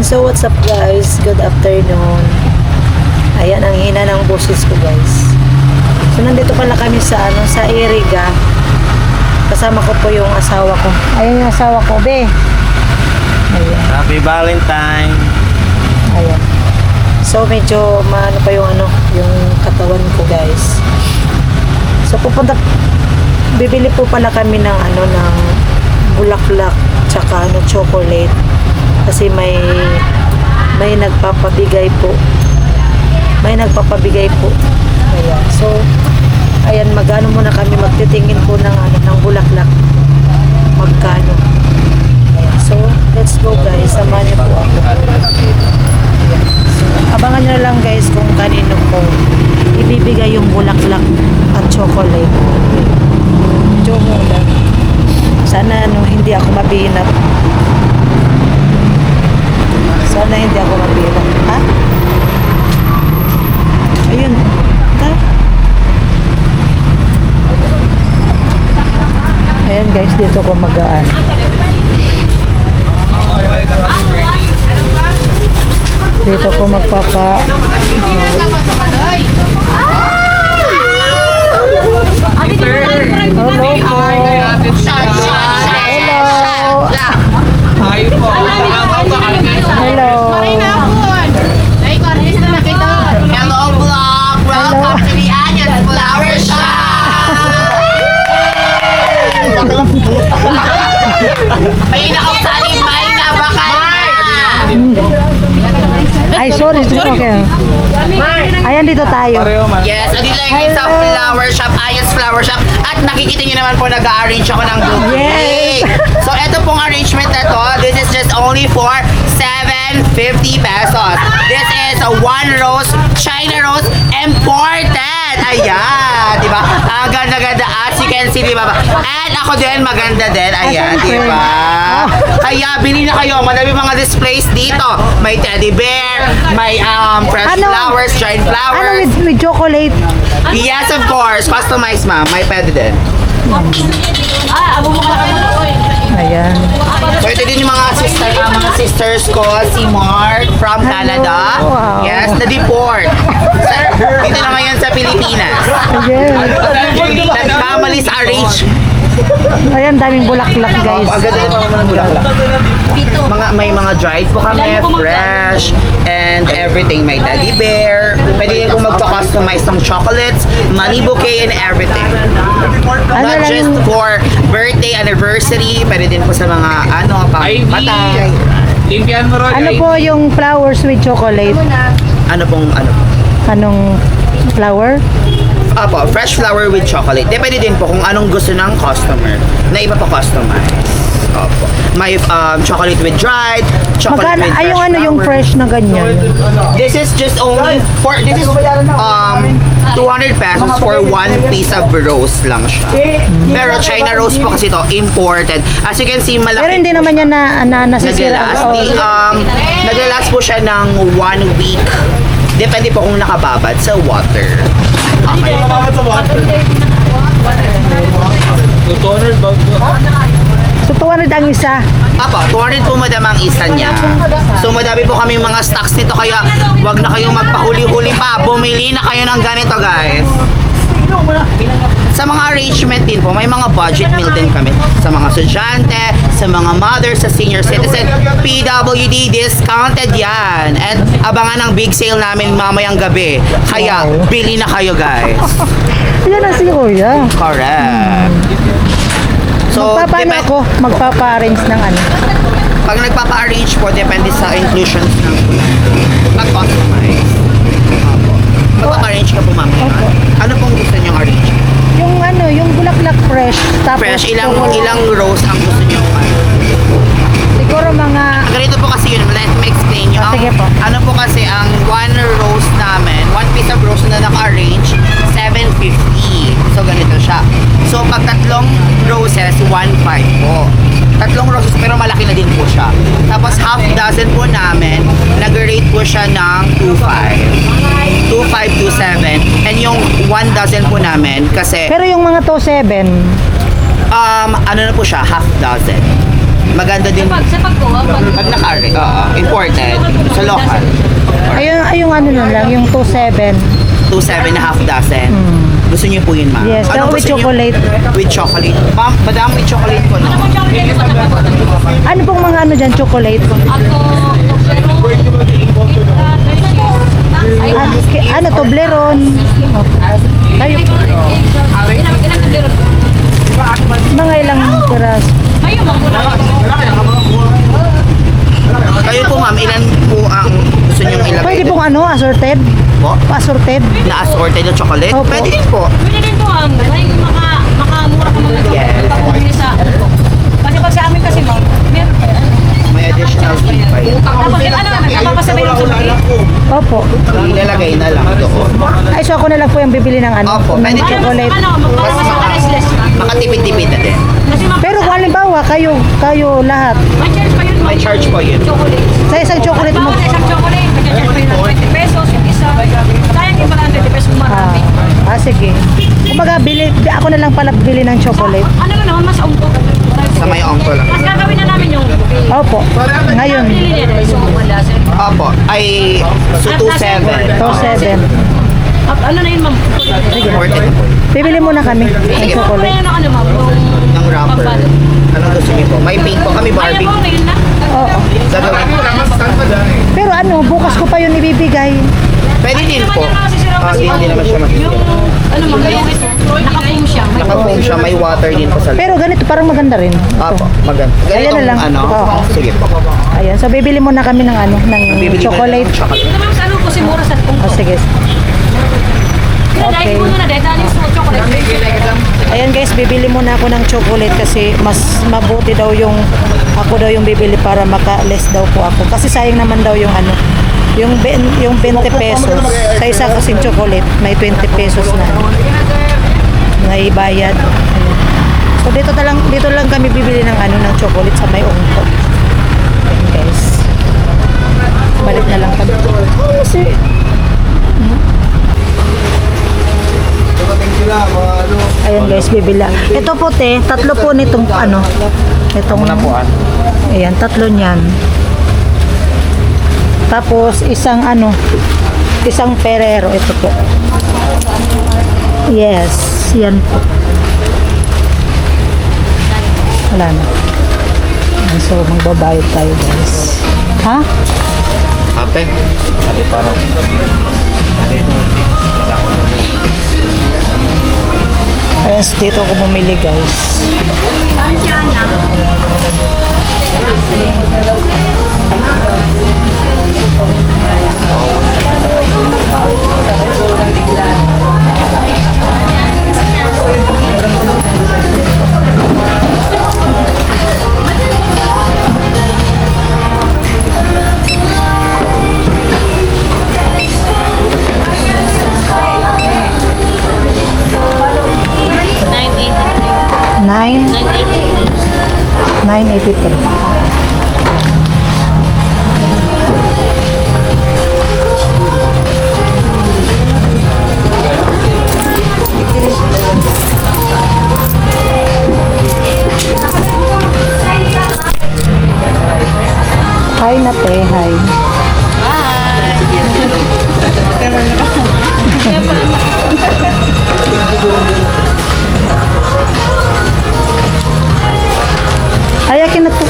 So what's up guys? Good afternoon. Ayan ang hina ng boses ko guys. So nandito pala kami sa sa Iriga. Kasama ko po yung asawa ko. Ayan yung asawa ko, be. Ayan. Happy Valentine. Ayan. So medyo maano pa yung yung katawan ko guys. So bibili po pala kami ng ng bulaklak tsaka chocolate kasi may nagpapabigay po. May nagpapabigay po. Ayan. So ayan, magano muna kami, magtitingin po ng ng bulaklak. Magkano. Ayan. So let's go guys. Samahan niyo po ako. Ayan. So abangan niyo na lang guys kung kanino ko ibibigay yung bulaklak at chocolate. Medyo muna. Sana hindi ako mabinat. Sana hindi ako mabinat. Ha? Ayun. Ha? Ayan guys, dito ko magaan. Dito ko magpapa. Hello po. Hello. Hello vlog! Welcome to the Anya's Flower Shop! May nakasalibay na ba kayo? Ay, sorry. Okay. Ayan, dito tayo. Yes, andito lang kayo sa Flower Shop, Anya's Flower Shop. At nakikita niyo naman po nag-arrange ako ng bouquet. So, ito pong arrangement na to, this is just only for 750 pesos. This is a one rose, China rose, imported. Ayan, di ba? Ang ganda-ganda, as you can see, di ba? And ako din, maganda din. Ayan, di ba? Kaya, bili na kayo. Madami mga displays dito. May teddy bear, may fresh flowers, dried flowers. With chocolate? Yes, of course. Customized, ma'am. May pwede din. Ayan. So, ito din yung mga sisters ko. Si Mark from Canada. Wow. Yes, na-deport. Dito na ngayon sa Pilipinas. Ayan. Nagkamali sa arrange. Ayan, daming bulaklak guys. Ang ganda din mga bulaklak. May mga dried po kami, fresh, and everything. May teddy bear. Pwede din kung magpa-customize ng chocolates, money bouquet, and everything. Not just for birthday, anniversary, pwede din po sa mga pang-patay. Limpian mo ron. Ano po yung flowers with chocolate? Ano pong Anong flower? Apo, fresh flower with chocolate. Depende din po kung anong gusto ng customer na iba pa customize. Opo. May chocolate with dried, chocolate Magkano? with fresh Ay, yung yung flower. fresh na ganyan. This is just only for 200 pesos for one piece of rose lang siya. Pero China rose po kasi to imported. As you can see, malaki. Pero hindi naman yan nasisira. Naglalast po siya ng 1 week. Depende po kung nakababad sa water. Okay. So 200 ang isa. Apo, 200 po madam ang isa niya. So madami po kami mga stocks nito kaya wag na kayong magpahuli-huli pa. Bumili na kayo ng ganito guys. Sa mga arrangement din po, may mga budget meal din kami. Sa mga estudyante, sa mga mother, sa senior citizen, PWD, discounted yan. And abangan ang big sale namin mamayang gabi. Kaya, bili na kayo guys. Yan na si Kuya. Correct. So, Magpapa-arrange ng pag nagpapa-arrange po, depende sa inclusions ng pag-customize. Magpapa-arrange ka po, ma'am. Ano pong gusto niyong arrange? Yung bulaklak fresh. Tapos Fresh, ilang rose ang gusto niyong siguro mga ganito po kasi yun, let me explain nyo. Sige po. Ano po kasi, ang one rose namin, one piece of rose na naka-arrange, 750. So, ganito siya. So, pag tatlong roses, 1.5 po. Tatlong roses, pero malaki na din po siya. Tapos, half dozen po namin, nag-rate po siya ng 2.5. 2.5, 2.7. And yung 1 dozen po namin, kasi, Pero yung mga to 7, ano na po siya, half dozen. Maganda din. Sa pagkuha, Pag naka-arrange, oo. Imported. Sa local. Yung ano na lang, yung 2.7. 2.7 na half dozen. Gusto niyo po yun, ma'am? Yes, Anong with gusto niyo? chocolate. With chocolate. Ma'am, madam, with chocolate po, no? Ano pong mga ano dyan, chocolate? Ay, Ano, Toblerone? Kayo, mga ilang piras? Kayo po, ma'am, ilan po ang gusto niyong ilagay? Pwede pong ano, assorted? po? Assorted? Na assorted na chocolate? Opo. Pwede din po. Pwede din po ay makamura ka mga ito. Yes. Pagpapabili sa kasi pag sa amin kasi ma'am, meron pa. May additional fee pa yun. Tapos yung ano, nagpapasabay lang sa mga. Opo. Ilalagay na lang doon. Ay, so ako na lang po yung bibili ng ano, Opo, ng pwede. chocolate. Ano, mas makarestless ka. Makatipid-tipid na din. Kasi ma'am, Pero kung halimbawa, kayo lahat, may charge pa yun. ma'am. May charge po yun. Chocolate. sa isang chocolate mo, Halimbawa, sa isang chocolate, may charge pa yun ng 20 pesos, yung isa. Sayang yung pala 20 pesos kung marami. sige. Kumbaga, ako na lang pala bili ng chocolate. Ano lang naman, mas ungkot. Sa may ongko lang. Mas gagawin na namin yung bouquet. Opo. Ngayon, Pinili nila, so wala sir. Opo. Ay, so 2.7. 2.7. Ano na yun ma'am? Sige. Worth it po. Bibili muna kami ng Sige po, chocolate. ano ano ma'am? Ng wrapper. Pampalot. Anong gusto niyo po? May pink po kami, Kaya Barbie. po, ngayon na. Oo. Gagawin. Pero ano, bukas ko pa yun ibibigay. Pwede din po. Kasi Hindi naman siya yung, ano ma'am, yung naka-foam siya. May Naka-foam siya, may water din po sa loob. Pero ganito, parang maganda rin. Opo, maganda. Ayan na lang. Ano? Oo. Sige po. Ayan, so bibili muna kami ng ano, ng Bibili ko chocolate. ng chocolate. Ito ma'am, sa ano po si Mura sa kung O sige. Dahil mo na dahil yung small chocolate. Ayan guys, bibili muna ako ng chocolate kasi mas mabuti daw yung ako daw yung bibili para maka-less daw po ako. Kasi sayang naman daw yung ano, yung 20 pesos sa isa kasing chocolate, may 20 pesos na na ibayad. Ayan. So dito lang kami bibili ng ano ng chocolate sa may ungko. Ayan guys. Balik na lang kami. Kasi ayan guys, bibila. Ito po te, tatlo po nitong ano. Itong ayan, tatlo niyan. Tapos isang ano, isang Ferrero ito po. Yes, yan po. Wala na. Ayan, so magbabayad tayo guys. Ha? Ate, ate parang. Ayan, so dito ako bumili guys. Nine, 983. Hi na te, hi. Ay, akin na to.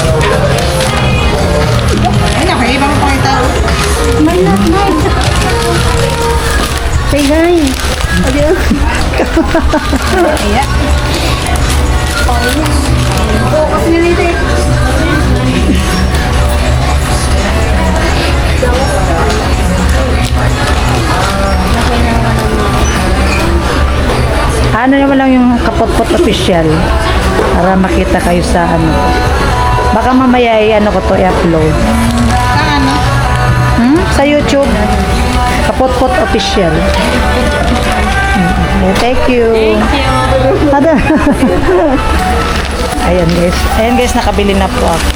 Hey guys. Adios. Ano naman lang yung kapot-pot official para makita kayo sa ano. Baka mamaya ano ko to i-upload. Sa YouTube. Kapot-pot official. Thank you. Ada. Ayan guys. Ayan guys, nakabili na po ako.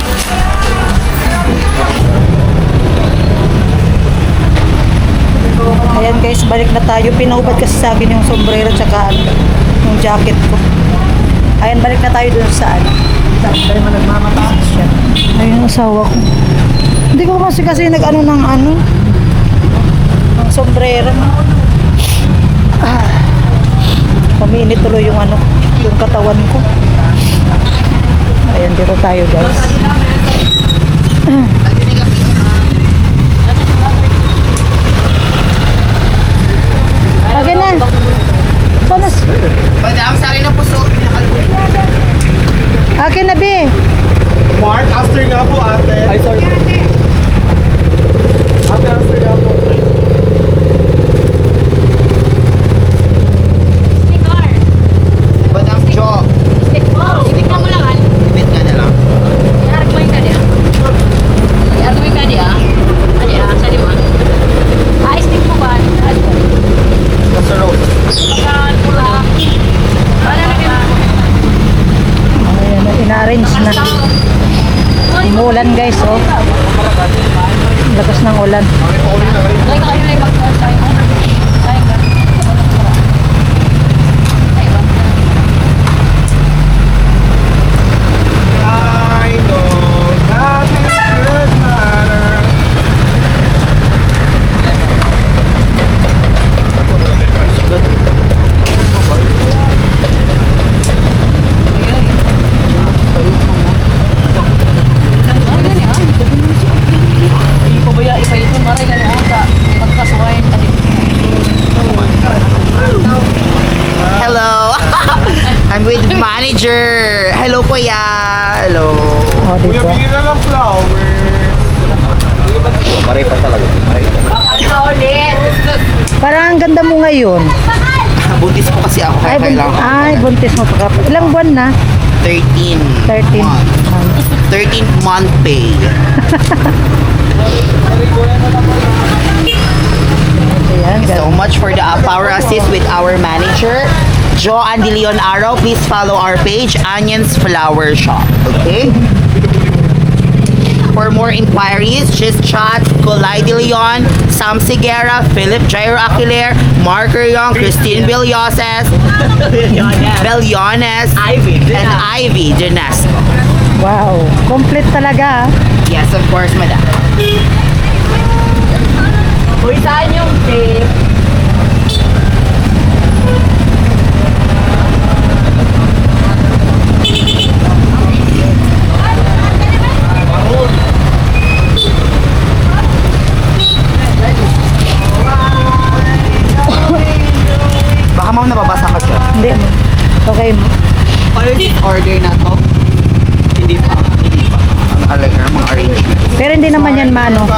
Ayan guys, balik na tayo. Pinahubad kasi sa akin yung sombrero tsaka yung jacket ko. Ayan, balik na tayo dun sa ano. Dahil mo nagmamataas siya. Ayun ang asawa ko. Hindi ko kasi nag-ano ng ng sombrero. Umiinit tuloy yung yung katawan ko. Ayan, dito tayo guys. Lagi na. Panas. Madam, sa akin na po suot. Akin na, be. Mark, after nga po ate. Ay, sorry. Ate, after nga po. Madam Jo. Ibig mo lang, ah. Bit nga na lang. Arguin ka niya. Arguin ka niya. Ano yan? Sali mo. Stick mo ba? Basta road. Pagkaan mo lang. Wala na kayo. Ayan, ina-arrange na. Umuulan guys, oh. Lakas ng ulan. Lagi ka kayo na ipag-sayang. Sayang ka. I know nothing should matter. Hindi ko ba ya ipa ito maray ka niya sa pagkasuwain ka din. Hello. I'm with manager. Hello po ya. Hello. Oh, Kuya, dito. bigyan na lang flowers. Maray pa talaga. Maray. Parang ang ganda mo ngayon. Buntis po kasi ako. Ay, Kaya kailangan ko. buntis mo pa ka. Ilang buwan na? 13. 13. 13th month pay. Ayan, So guys. much for the power assist with our manager, Jo Andy Leon Araw. Please follow our page, Onions Flower Shop. Okay? For more inquiries, just chat Colay De Leon, Sam Sigera, Philip Jairo Aquiler, Mark Young, Christine Villoses, Bellones, and Ivy Dinesco. Wow. Complete talaga. Yes, of course, madam. Uy, saan yung tape? Baka ma'am nababasa ka siya. Hindi. Okay. Order na to? Hindi pa. Hindi pa. Nakalagay ang mga arrangement. Pero hindi naman yan maano.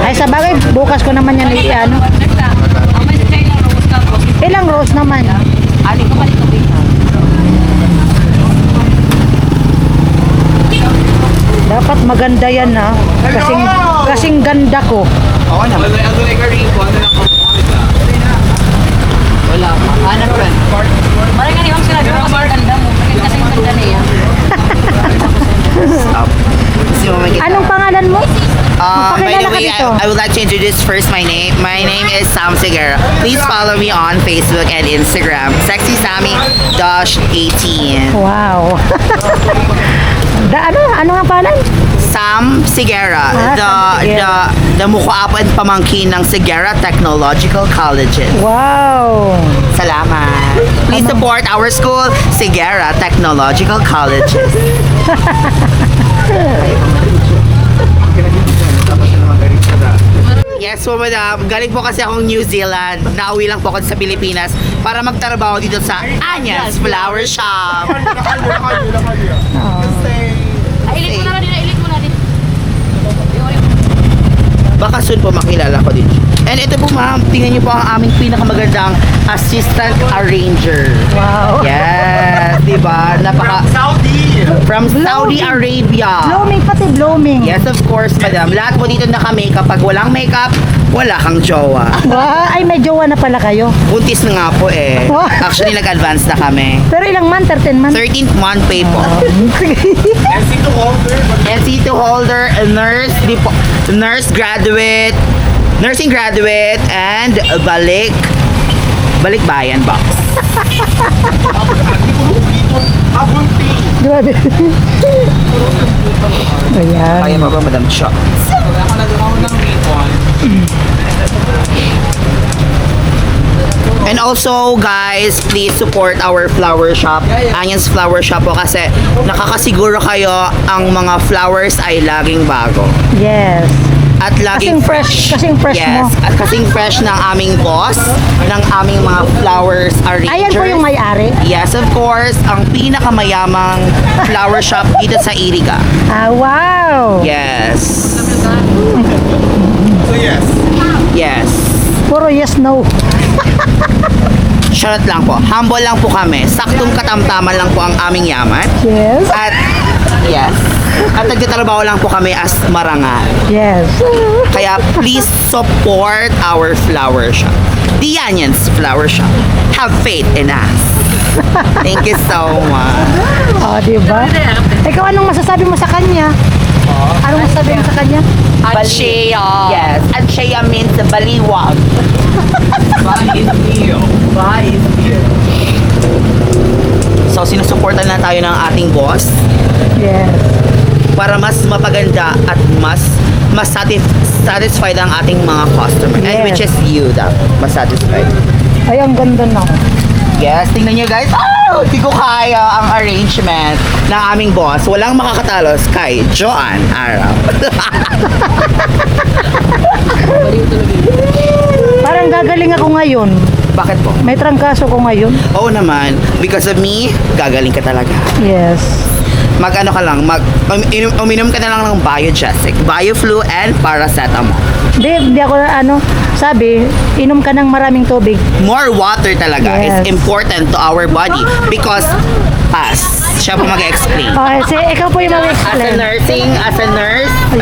Ay, sa bagay, bukas ko naman yan ano. Ang may sa China rose ka po. Ilang rose naman. Aling ko balik Dapat maganda yan ha. Kasing ganda ko. Oo naman. Wala pa. Ano friend? Maray ka niyo ang sinabi mo kasi ang ganda mo. Bakit kasi ang ganda niya? Stop. Kasi mo makita. Anong pangalan mo? By Magpakilala the ka way, dito. I would like to introduce first my name. My name is Sam Sigera. Please follow me on Facebook and Instagram. SexySammy-18. Wow. Ano nga pangalan? Sam Sigera, Sam Sigera. the mukha and pamangkin ng Sigera Technological Colleges. Wow. Salamat. Please support our school, Sigera Technological Colleges. Yes po, madam. Galing po kasi akong New Zealand. Nauwi lang po ako sa Pilipinas para magtrabaho dito sa Anya's Flower Shop. Ilit mo na din, ilit mo na din. Baka soon po makilala ko din. And ito po ma'am, tingnan niyo po ang aming pinakamagandang assistant arranger. Wow. Yes, di ba? Napaka from Saudi Arabia. Blooming, pati blooming. Yes, of course, madam. Lahat po dito naka-makeup. Pag walang makeup, wala kang jowa. Wow. Ay, may jowa na pala kayo. Buntis na nga po eh. Actually, nag-advance na kami. Pero ilang month? 13 months? 13th month pay po. NC2 holder, a nurse, nurse graduate, nursing graduate, and balikbayan box. Abunti. Grabe. Ayan. Kaya pa ba, Madam Chop? And also, guys, please support our flower shop. Anyan's Flower Shop po kasi nakakasiguro kayo ang mga flowers ay laging bago. Yes. At laging Kasing fresh yes, mo. at kasing fresh ng aming boss, ng aming mga flowers arrangers. Ayan po yung may-ari. Yes, of course, ang pinakamayamang flower shop dito sa Iriga. Ah, wow. Yes. So yes. Yes. Puro yes, no. Charot lang po. Humble lang po kami. Saktong katamtaman lang po ang aming yaman. Yes. At, yes. At nagtatrabaho lang po kami as marangal. Yes. Kaya please support our flower shop. The Anyan's Flower Shop. Have faith in us. Thank you so much. Oh, diba? Ikaw, anong masasabi mo sa kanya? Anong masasabi mo sa kanya? Achea. Yes. Achea means baliwag. So, sinusuportan lang tayo ng ating boss Yes. para mas mapaganda at mas satisfied ang ating mga customer. And Yes. which is you, mas satisfied. Ay, ang ganda na. Yes, tingnan nyo guys. Oh, di ko kaya ang arrangement ng aming boss. Walang makakatalos kay Joan Araw. Parang gagaling ako ngayon. Bakit po? May trangkaso ko ngayon. Oo naman, because of me, gagaling ka talaga. Yes. Mag-ano ka lang, uminom ka na lang ng Biogesic, Bioflu, and Paracetamol. Hindi ako sabi, inom ka ng maraming tubig. More water talaga Yes. is important to our body because siya po mag-explain. Okay, ikaw po yung As a mag-explain. as a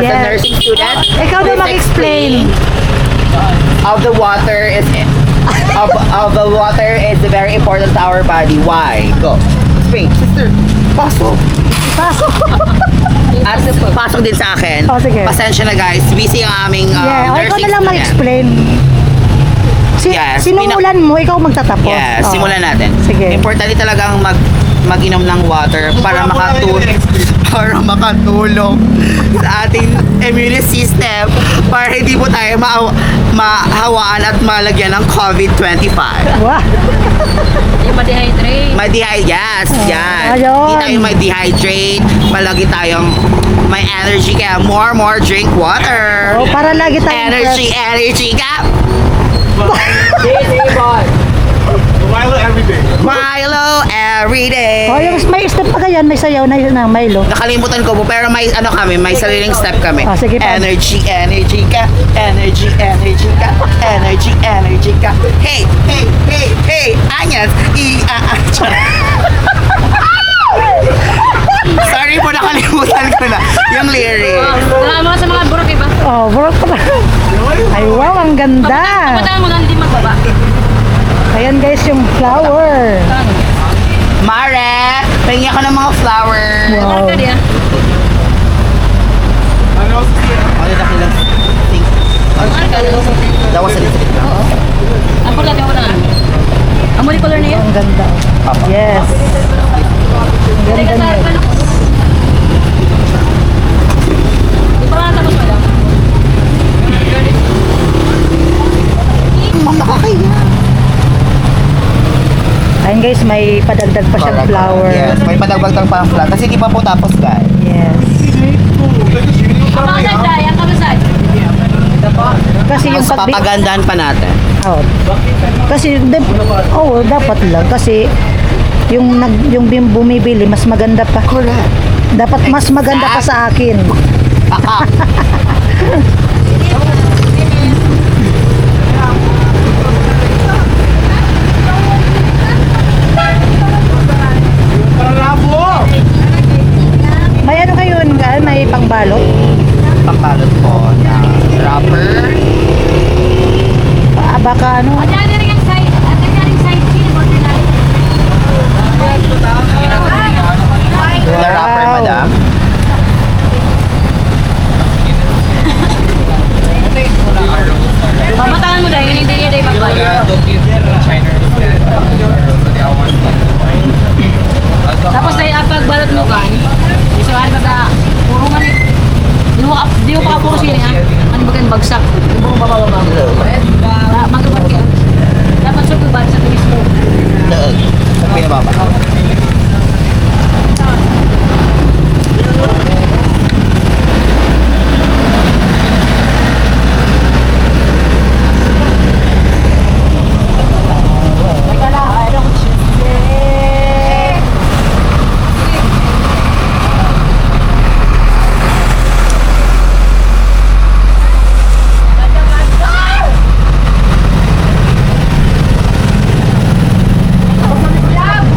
Yes. nursing student, Ikaw ba please mag-explain? of the water is very important to our body. Why? Go. Explain. Sister, pasok. Pasok. At pasok din sa akin. Oh, sige. Pasensya na guys. Busy ang aming Yeah, o, ikaw nursing na lang student. mag-explain. Yes, Sinungulan mo, ikaw magtatapos. Yes, Oh. simulan natin. Sige. Importante talagang mag-inom ng water para makatulong sa ating immune system para hindi po tayo mahawaan at malagyan ng COVID-25. Wow. Yung ma-dehydrate. Yes, yan. ayun. Hindi tayo ma-dehydrate, palagi tayong may energy kaya more drink water. Oh, para lagi tayong Energy ka. Milo every day. Milo every day. Oh, yung may step pa yan, may sayaw na yun ng Milo. Nakalimutan ko po, pero may may sariling step kami. Oh, sige pa. Energy ka. Energy ka. Hey, Anyas, Sorry po, nakalimutan ko na yung lyrics. Salamat mo sa mga burok, iba. Oh, bro. Ay, wow, ang ganda. Papuntahan mo lang, hindi magbaba. Ayan guys, yung flower. Mare, tingin ako ng mga flowers. Wow. Ka diyan. Ano sister? Ano na kilang think? That was a little bit lang. Ang kulay ko na. Ang muli color na yan. Ang ganda. Yes. Ang Hindi ka ganda sa niya. Di pa nga tapos mo lang. Ayun guys, may padagdag pa siyang flower. Yes, may padagdag pang flower. Kasi di pa po tapos, guys. Yes. Ang mga side tayo, ang kabasad. Kasi yung Mas papagandahan pa natin. Oh. Kasi dapat lang kasi yung bumibili mas maganda pa. Dapat mas maganda pa sa akin. May ano kayo, may pangbalot? Pangbalot po na wrapper. Baka ano? O, dyan na rin ang side. At dyan rin side. Sino ba pinalik? The wrapper, Wow. madam. Pamatangan mo dahil hindi niya dahil magbayad. Tapos dahil pagbalot mo kan, so ano ba puro man eh. Di mo pa puro sila ha. Ano ba kan bagsak? Di mo bababa. Magabat ka. Dapat sa tuban sa tulis mo. Daag. Sa pinababa.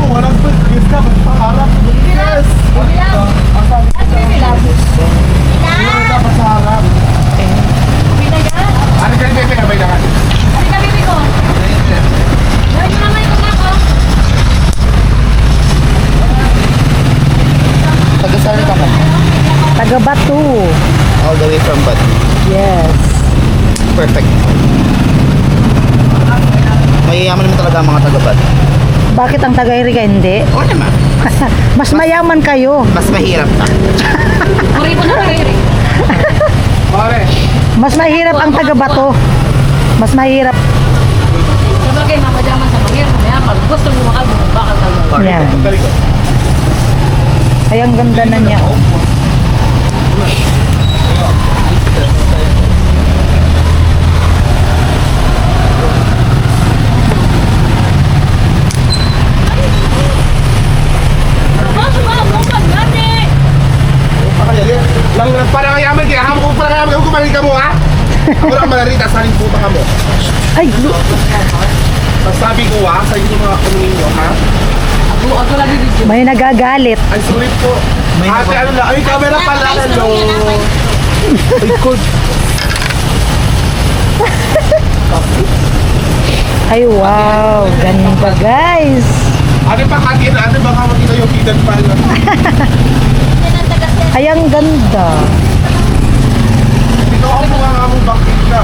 Walang pagkis ka, magpaharap. Yes! Dapat sa harap. Ano ka bebe? Abay na ka. Taga-saan ka mo? Taga Batu. All the way from Batu. Yes. Perfect. Mayayaman naman talaga ang mga taga-Batu. Bakit ang taga Iriga hindi? Oo naman. Mas mayaman kayo. Mas mahirap ka. Puri mo na rin. Pare, Mas mahirap ang taga Bato. Mas mahirap. Sabagay, mapadaman sa mahirap. Kaya pag gusto mo makagawa, bakal ka. Yan. dali ko. Ay, ang ganda na niya. Oh. Lang parang yaman kaya hamo ko parang yaman ko kumain ka mo ha. Ako lang malarita sa puta ka mo. Ay, Sabi ko ha, sa inyo mga kunin nyo ha. Ako lagi video. may nagagalit. Ay sorry po. Ate ano lang, ay camera pala ano. Ay good. Ay, wow. Ganda, guys. Ate pa kakin, ate baka makita yung hidden pala. Ay, ang ganda. Ikaw ako mga nga mo bakit ka.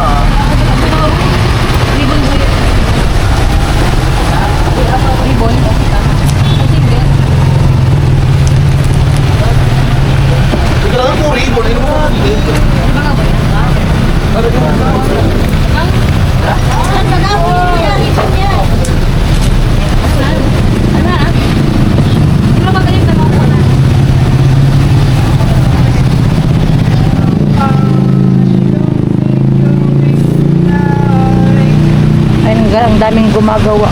Ribbon mo yun. Ribbon. Ikaw lang po ribbon, ano mo? Ay, ang daming gumagawa.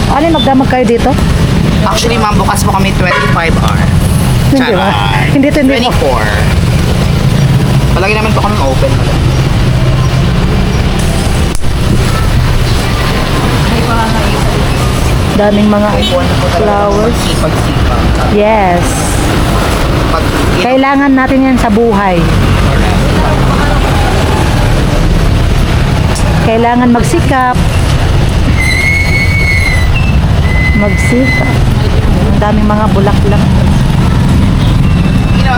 Ano, magdamag kayo dito? Actually, ma'am, bukas po kami 25 hour. Hindi ba? Hindi to, hindi po. 24. Palagi naman po kami open. Daming mga flowers. Sipag-sipag. Yes. Pag Kailangan natin yan sa buhay. Kailangan magsikap. Magsikap. Ang daming mga bulaklak.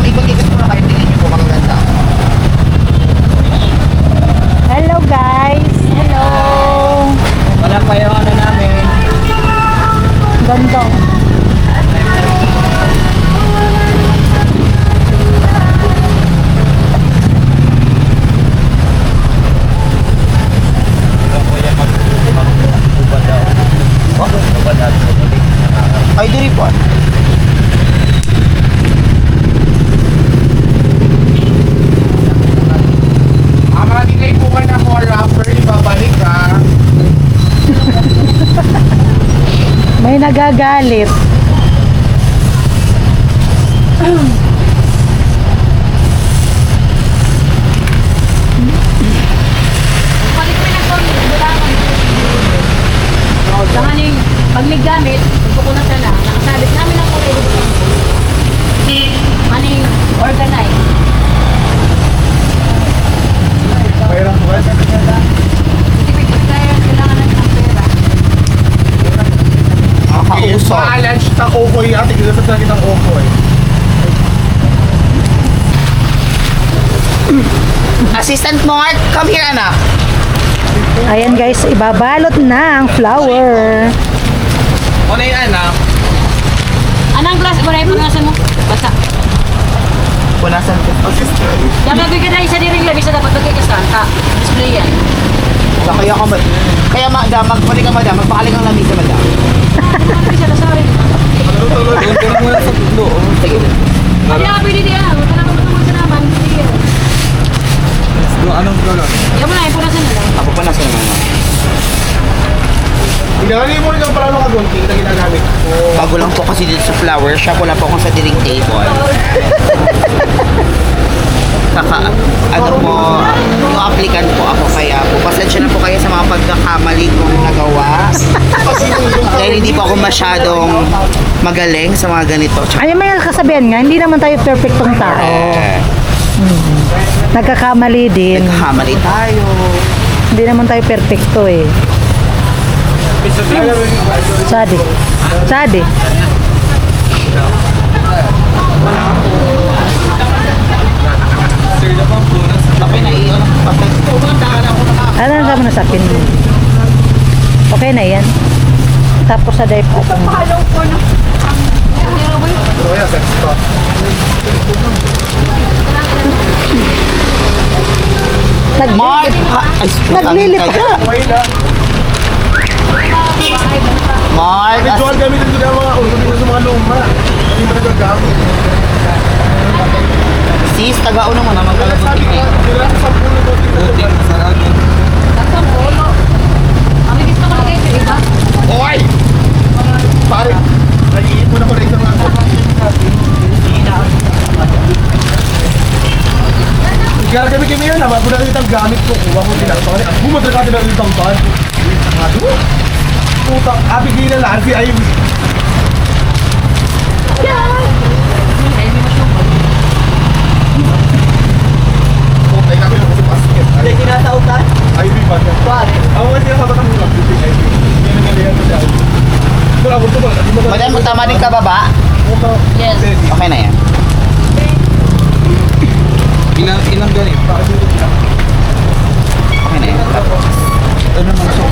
ikot-ikot muna kayo, tingnan niyo po maganda. Hello guys! Hello! Wala pa yung ano namin. Ganda. Ay, diri po. Mga delay po ka na ko rapper, ibabalik ha. May nagagalit. Palit mo na po, bulangan. Saka ning, pag may gamit, magpukunan ka na, nakasabit namin ang kulay dito. Maning, organize. Mayroon po kasi. Tipid tayo, kailangan natin ng pera. Okay, Kausap. pa-lunch na kokoy ate, kasi sa kitang kokoy. Assistant Mark, come here, anak. Ayan guys, ibabalot na ang flower. Ano yung anak? Anong glass? Maray pangasan mo? Basa. Punasan ko. Dapat bigyan na isa din labis na dapat bigay ka santa. Display yan. Kaya ka kaya magpali ka madam, magpakaling ang lamisa madam. Ano siya sorry. Doon ka lang muna sa loob. Sige. Hindi ako pwede diya. Huwag ka na matungkol sa naman. Sige. Doon, anong gulon? Yan mo na, ipunasan na lang. Ako punasan naman. Ginagaling mo rin ang parang nakagunting na ginagamit ko. Bago lang po kasi dito sa flower shop, wala po akong sa dining table. Ano po, yung applicant po ako kaya po. Pasensya na po kayo sa mga pagkakamali kong nagawa. Dahil hindi po ako masyadong magaling sa mga ganito. Tsaka, Ay, may kasabihan nga, hindi naman tayo perfectong tao. Nagkakamali din. nagkakamali tayo. Hindi naman tayo perfecto eh. Sadi. Sadi. Okay na iyon. Ano na naman sa akin mo? Okay na yan. Tapos sa dive po. Mark! Ay, Naglilip kayo. ka. Mark! Joel, gamitin ko na mga ulo dito sa mga luma. Hindi mo nagagamit. Sis, taga-una mo naman pala Sabi ko, sila sa 10 ko dito. Buti, sarado. Ang bilis na mga guys, di ba? Oy! Pare, nag-iipon ako na isang lang. Gagawin kami yun, naman ko na rin ang gamit ko. Kuha ko din ang pangalit. At bumadra ka din ang itang ban. Putang, abigay na lang si Ivy. Putay kami lang sa basket. Hindi, kinatautan? Ivy ba? Pare. Ako nga siya kabatang ulang. Hindi na nalihan ko si Ivy. Wala ko ito ba? Madam, tama din ka baba? Yes. Okay na yan. Ilang ganit? Okay na yan. Ano naman so?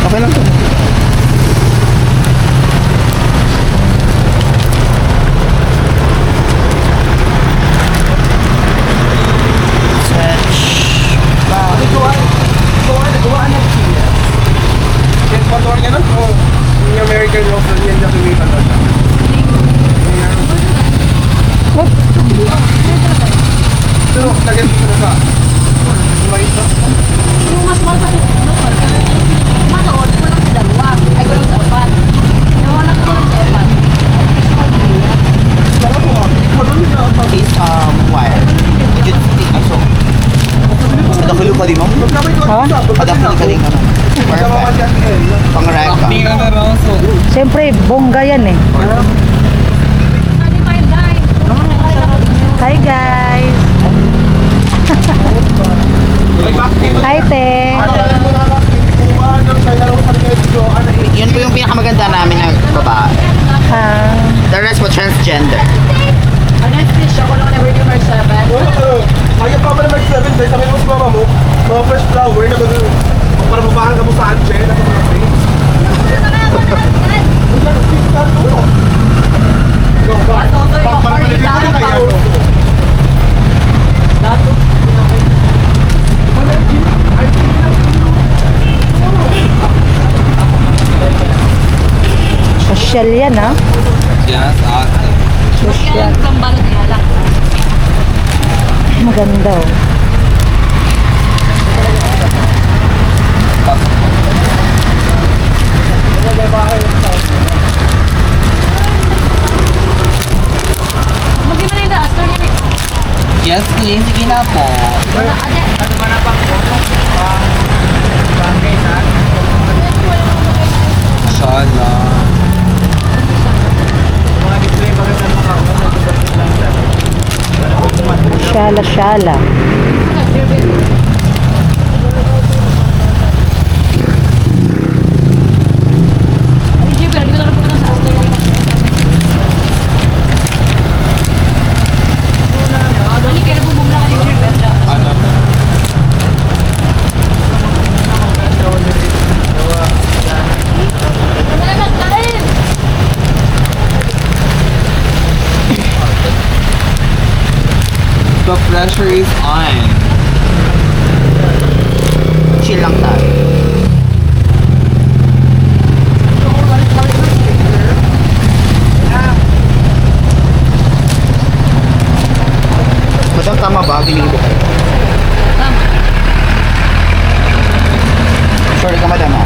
Okay lang to. Motor niya nun? Oo. Yung American Roster niya niya kumita na. Pero, lagyan ko na ba? Yung mas mahal pa ito. Manood, kulang sa dalawa. Ay, kulang sa apat. Yung wala ko kulang sa apat. Is, wire. So, adakulu ka din mo? Ha? Adakulu ka din ka mo. Perfect. Pang-reka. Hindi ka na raw so. Siyempre, bongga yan eh. Ano pa yun, guys? Hi guys. Hi te. Yun po yung pinakamaganda namin na babae. The rest po transgender. Kaya pa ba na mag-7 days? Sabi mo sa mama mo, mga fresh flower na gano'n. Para mabahan ka mo sa Anche, na mga face. Para maliligo na kayo. Social yan ha. Yan, sa atin. Social. Ang balot niya lang. Maganda oh. Maging na yung daas. Ito yan eh. Yes, please. Sige na po. Wala, ate. Mashallah. Shala shala. pressure is on. Chill lang tayo. Madam, tama ba? Ginigibo kayo. Tama. Sorry ka, madam, ha?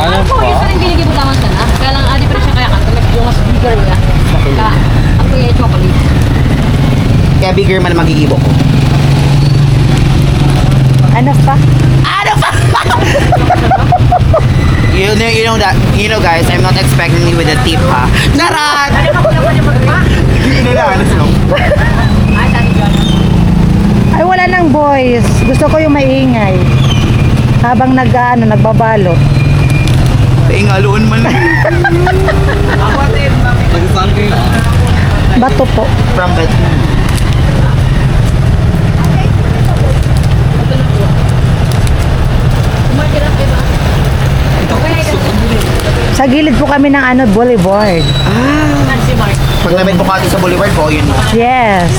Ano Ako, pa? isa rin ginigibutangan ka na. Kaya lang, adi pa rin siya kaya ka. Yung mas bigger niya. Kaya, ako yung chocolate. Kaya bigger man magigibo ko. Ano pa? Ano pa? you know guys, I'm not expecting you with a tip, ha? Charot! Ay, wala nang boys. Gusto ko yung maingay. Habang nagbabalot. Ingaloon man. Nag-saan kayo na? Bato po. From Vietnam. Sa gilid po kami ng boulevard. Pag nabit mo ka sa boulevard ko, yun mo. Yes.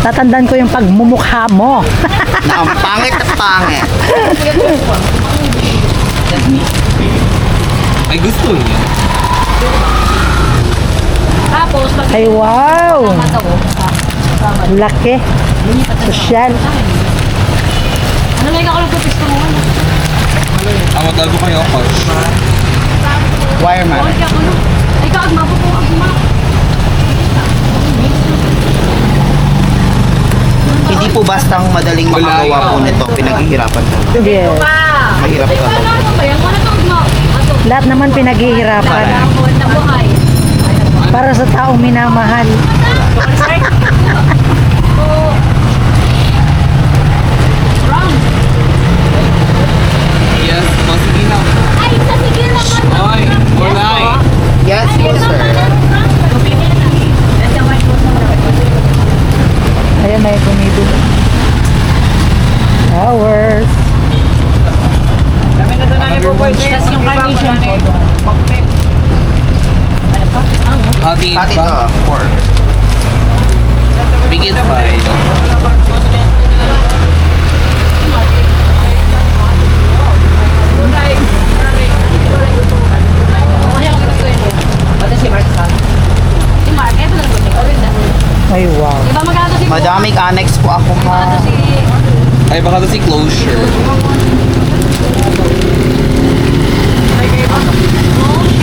Tatandaan ko yung pagmumukha mo. Na ang pangit na pangit. Ay, gusto niya. Tapos, pag Ay, wow. mata ko, Laki. Sosyal. ano lang ako nagpipisto mo? Ang matago kayo, coach. Wireman. Bakit ako no? Ay, kaag mapupo ako ma. Hindi po bastang madaling makagawa po nito. Pinaghihirapan ko. Yes. Mahirap ka. Ano ba yan? Wala kang ma. Ato. Lahat naman pinaghihirapan. Ako na buhay. Para sa taong minamahal. Oo. Wrong. Yes, sige na. Ay, sige naman. Ay, wala eh. Yes po, sir. Ayan, may pumido. Flowers. Tapos yung carnation ko. Hati Pati ba? ito, 4. Big it five. Si Mark, eto lang po. Ay, wow. Diba magkano si Madaming annex po ako, Magkano ma. si... Ay, baka to si closure.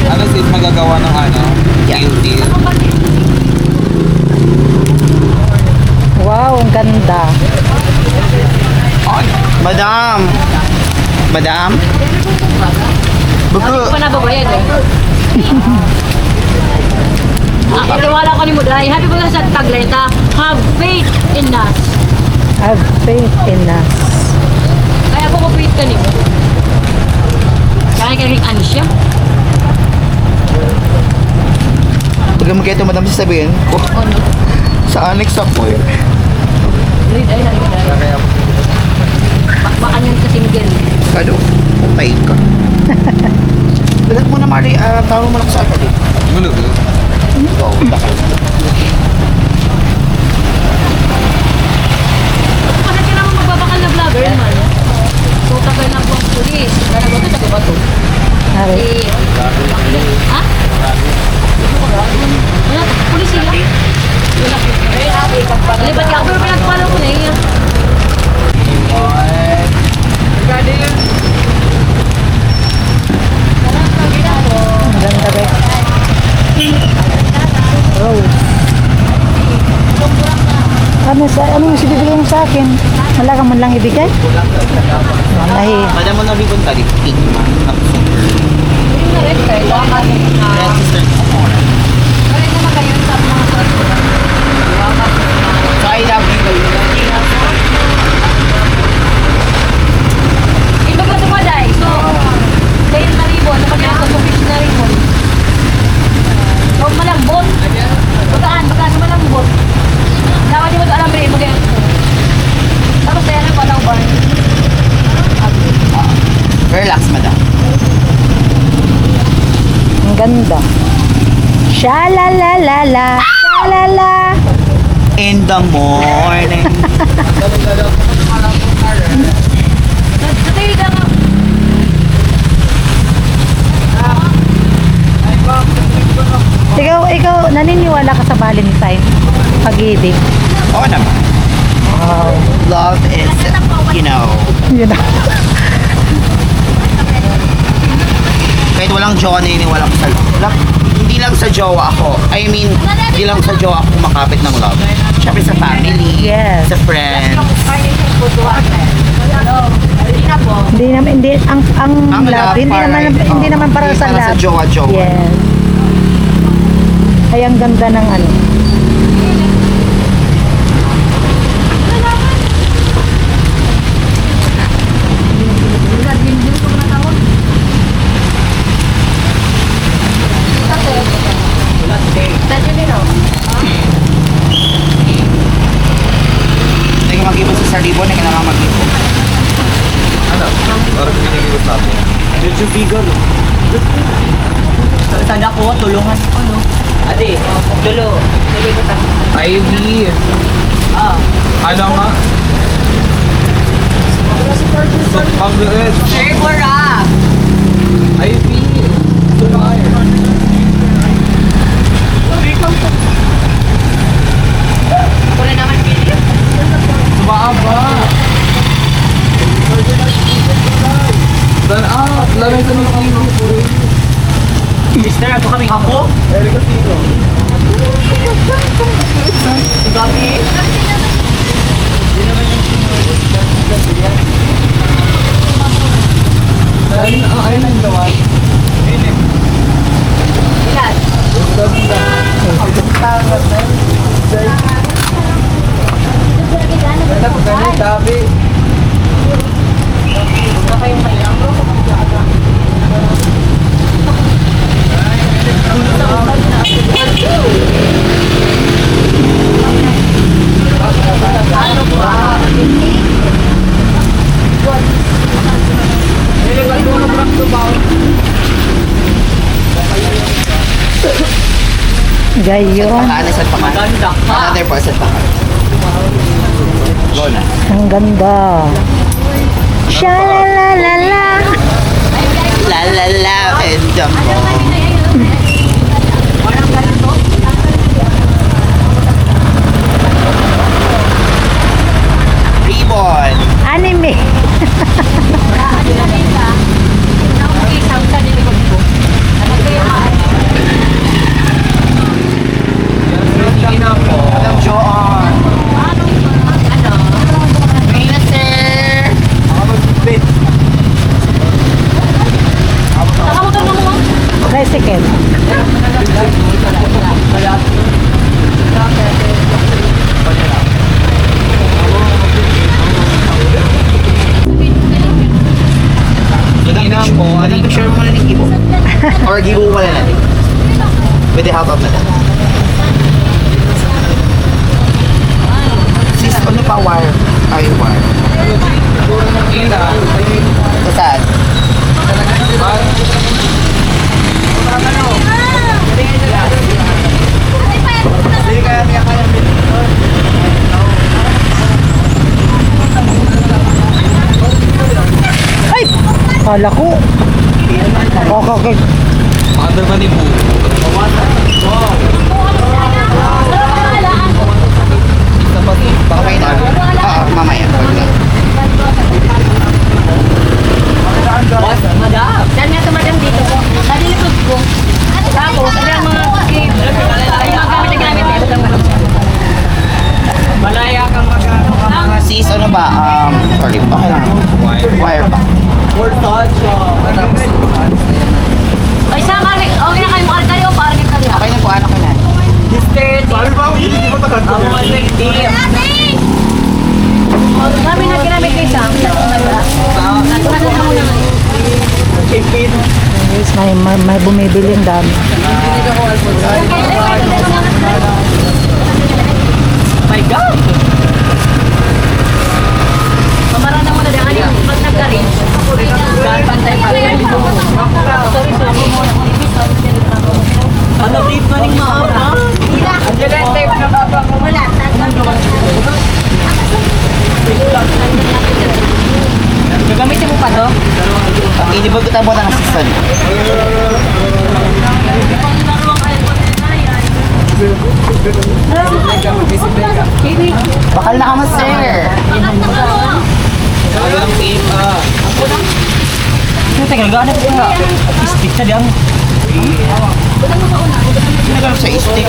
Ano sis magagawa ng deal? Wow, ang ganda. Ay, Madam. Madam? Hindi Buko. pa nababayad eh. Itiwala ko ni Muday. Happy ko sa tagline ta. Have faith in us. Have faith in us. Kaya ako faith ka niyo. Kaya kaya ano siya? Pag magkita, madam, sasabihin ko. Ano? Sa annex ako eh. Read ay ay. Bakbakan yan kasi Miguel. Ano? Pay ka. Dagat mo na, Mari. Tawag mo lang sa akin eh. ano ba? Ikaw, bakit? Kasi ka naman magbabakal na vlogger man. So, tagal na po ang pulis. Kaya ba ito sa bato? Ari. Ha? Wala, pulis sila. Libat ka ako, pero pinagpalo ko na iya. Maganda rin. Rose. Anong ibibigay mo sa akin? Wala ka man lang ibigay? Wallahi. Madam mo na ribon tali. Pink man. Hindi na rin kayo. Red sister. Kaya naman kayo sa mga So, I love you. iba ba tumaday? So, kayo na ribon. Napagyan ko fish na ribon. So, malambot. Bagaan sa malambot. Dapat di mo ito alam rin. Magayon ko. Tapos kaya nang pataw ba? Relax, madam. Ang ganda. Sha-la-la-la-la. Sha-la-la. in the morning. Natay ka nga. Ikaw, naniniwala ka sa Valentine? Pag-ibig. Oo naman. Wow. Love is, Yun na. kahit walang jowa, naniniwala ko sa love. Hindi lang sa jowa ako. I mean, hindi lang sa jowa ako kumakapit ng love. Siyempre sa family, Yes. sa friends. Hindi naman, ang love, hindi naman para hindi sa para love. sa jowa-jowa. Yes. Kaya ang ganda ng ano. Hindi ka mag-ibon sa saribon, hindi ka naman mag-ibon. Ano? Parang pinigilot natin. Medyo vegan. Sana ko, tulungan ko, no? Ate, tulo. Ivy. Ano nga? Ang bilis. Deborah! Ivy. Tumay. Kuna naman, Billy. Sumaba. Dan lamay sa mga kilo. Mister, ako kami. Ako? Gabi. Ayun ang gawa. Sabi. Gayon. Saan pa ka? Another po, saan pa ka? Go na. Ang ganda. Sha-la-la-la-la. La la la, and the moon. Ribbon. Anime. Alam, Joan. Rina, sir. Tricycle. Anong picture mo na ng Gibo? Or Gibo mo na natin? With the help of natin. Sis, ano pa wire? Ay, wire. Saan? Ay! Kala ko. Okay. Under ba ni Boo? Okay na. Mamaya. Saan nga ito madam dito? Dali likod ko. Tapos, ano yung mga game? Ay, mga gamit na gamit. Malaya kang magkano. Sis, ano ba? Sorry, okay lang. Wire pa. Ay, saan ka? Okay na kayo makakali o parang kali? Okay na po, ano ka na? Sabi ba ako, hindi mo tagal ko. Kami na ginamit kayo sa Yes, may bumibili ang dami. My God! Pamarana mo na din. Ano yung pag nagka-range? Pantay pa rin. Sorry. Ano deep na rin maaba? Ang tape na baba ko. Wala. Hindi ba kita mo na nasisan? Bakal na ka mo, sir. Walang team, Nagalap sa stick.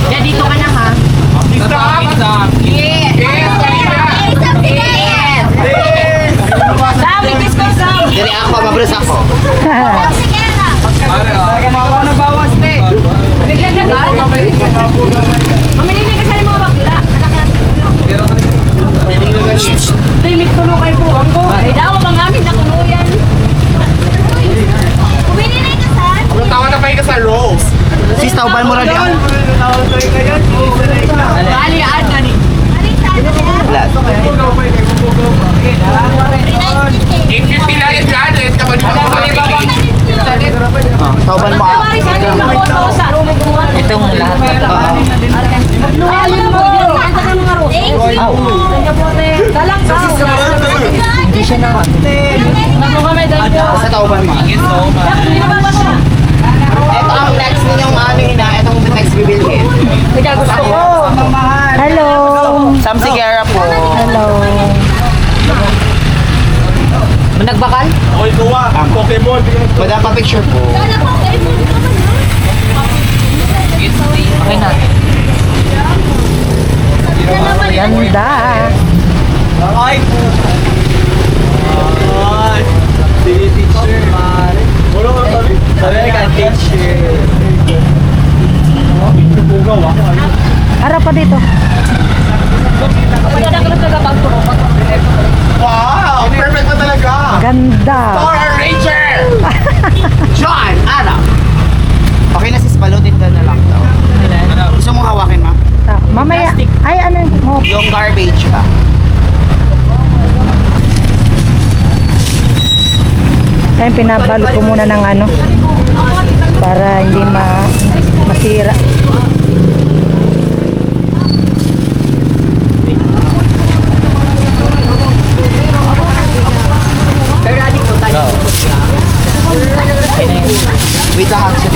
Ya, dito ka na ha. Sam, ikis ko Sam. Dari ako, mabros ako. Biglang nag-aal. Mamili na kasi ng mga bakla. Limit tulo kay po. Ay daw, mangamit na kuno yan. Kumili na ikasan. Tawa na pa yung sa Rose. Sis, tauban mo rin yan. Bali, add na ni. Wala. 850 lang yung gadget. Kapag Tauban mo ako. Itong lahat. Talang sa. Hindi siya na. Nako kami dahil. Sa tauban mo. Ito ang next ninyong ano yun na. Itong next bibilhin. Kaya gusto ko. Hello. Sam Sigara po. Hello. Nagbakal? Oy, kuha. Pokemon. Madam pa picture po. Okay na. Ganda. Ay! Ay! Sige, teacher. Wala ka tabi? Sabi ka, teacher. Pugaw ah. Harap pa dito. Kapag ka nagkagapagpuro. Wow! Perfect na talaga! Ganda. Power Ranger! John, Adam. Okay na sis, balutin ka na lang daw. Gusto mong hawakin, ma? Mamaya. Ay, ano mo? Yung garbage ba? Ayun, pinabalot ko muna ng ano. Para hindi masira. Wait lang, hands it.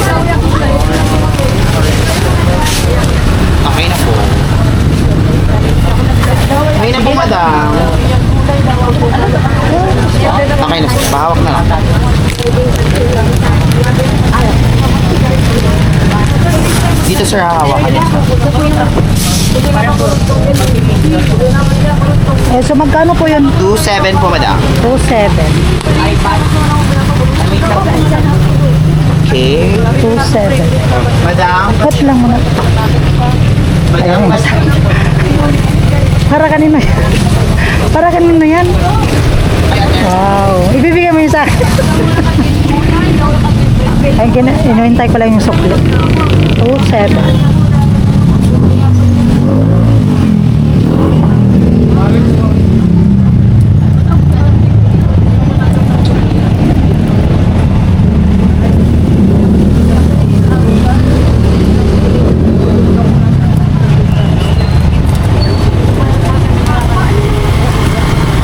Okay na po. Okay na po, madam. Okay na, sir. Bahawak na lang. Dito, sir, hahawakan. Eh, so magkano po yun? 2.7 po, madam. 2.7. Okay. 2.7. Madam. Cut lang muna. Madam. Para kanino yan? Para kanino yan? Wow. Ibibigay mo yun sa akin. Ay, inuhintay ko lang yung sukli. 2.7.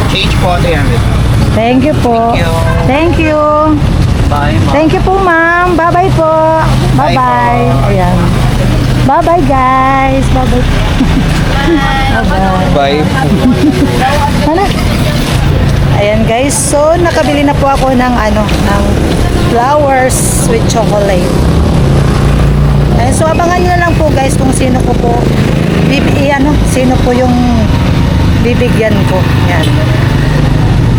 Change po, 300. Thank you po. Thank you. Thank you. Bye, ma'am. Thank you po, ma'am. Bye-bye po. Bye Bye-bye. po. Ayan. Bye-bye, guys. Bye-bye. Bye-bye. Bye. Ano? Ayan, guys. So, nakabili na po ako ng ng flowers with chocolate. Ayan, so, abangan nyo na lang po, guys, kung sino ko po sino po yung bibigyan ko. Ayan.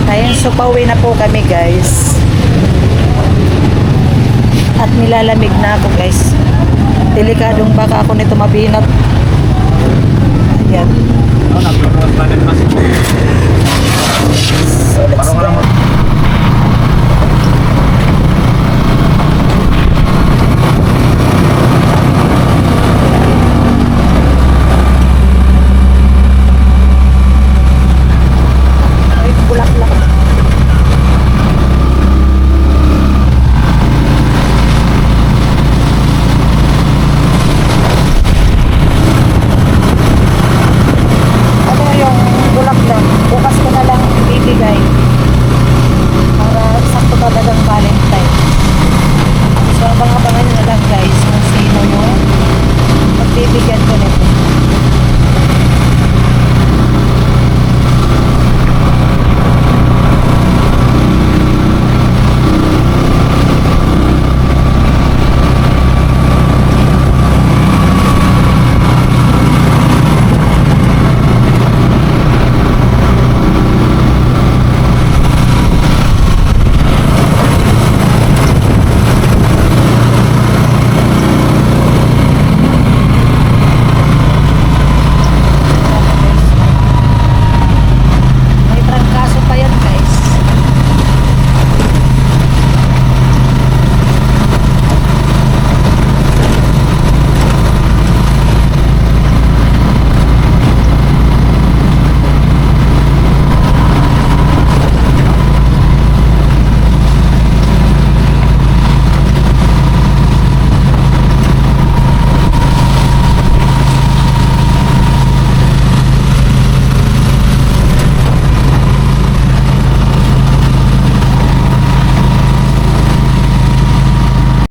Ayan, so, pauwi na po kami, guys. At nilalamig na ako, guys. Delikadong baka ako nito mabinat. Ayan.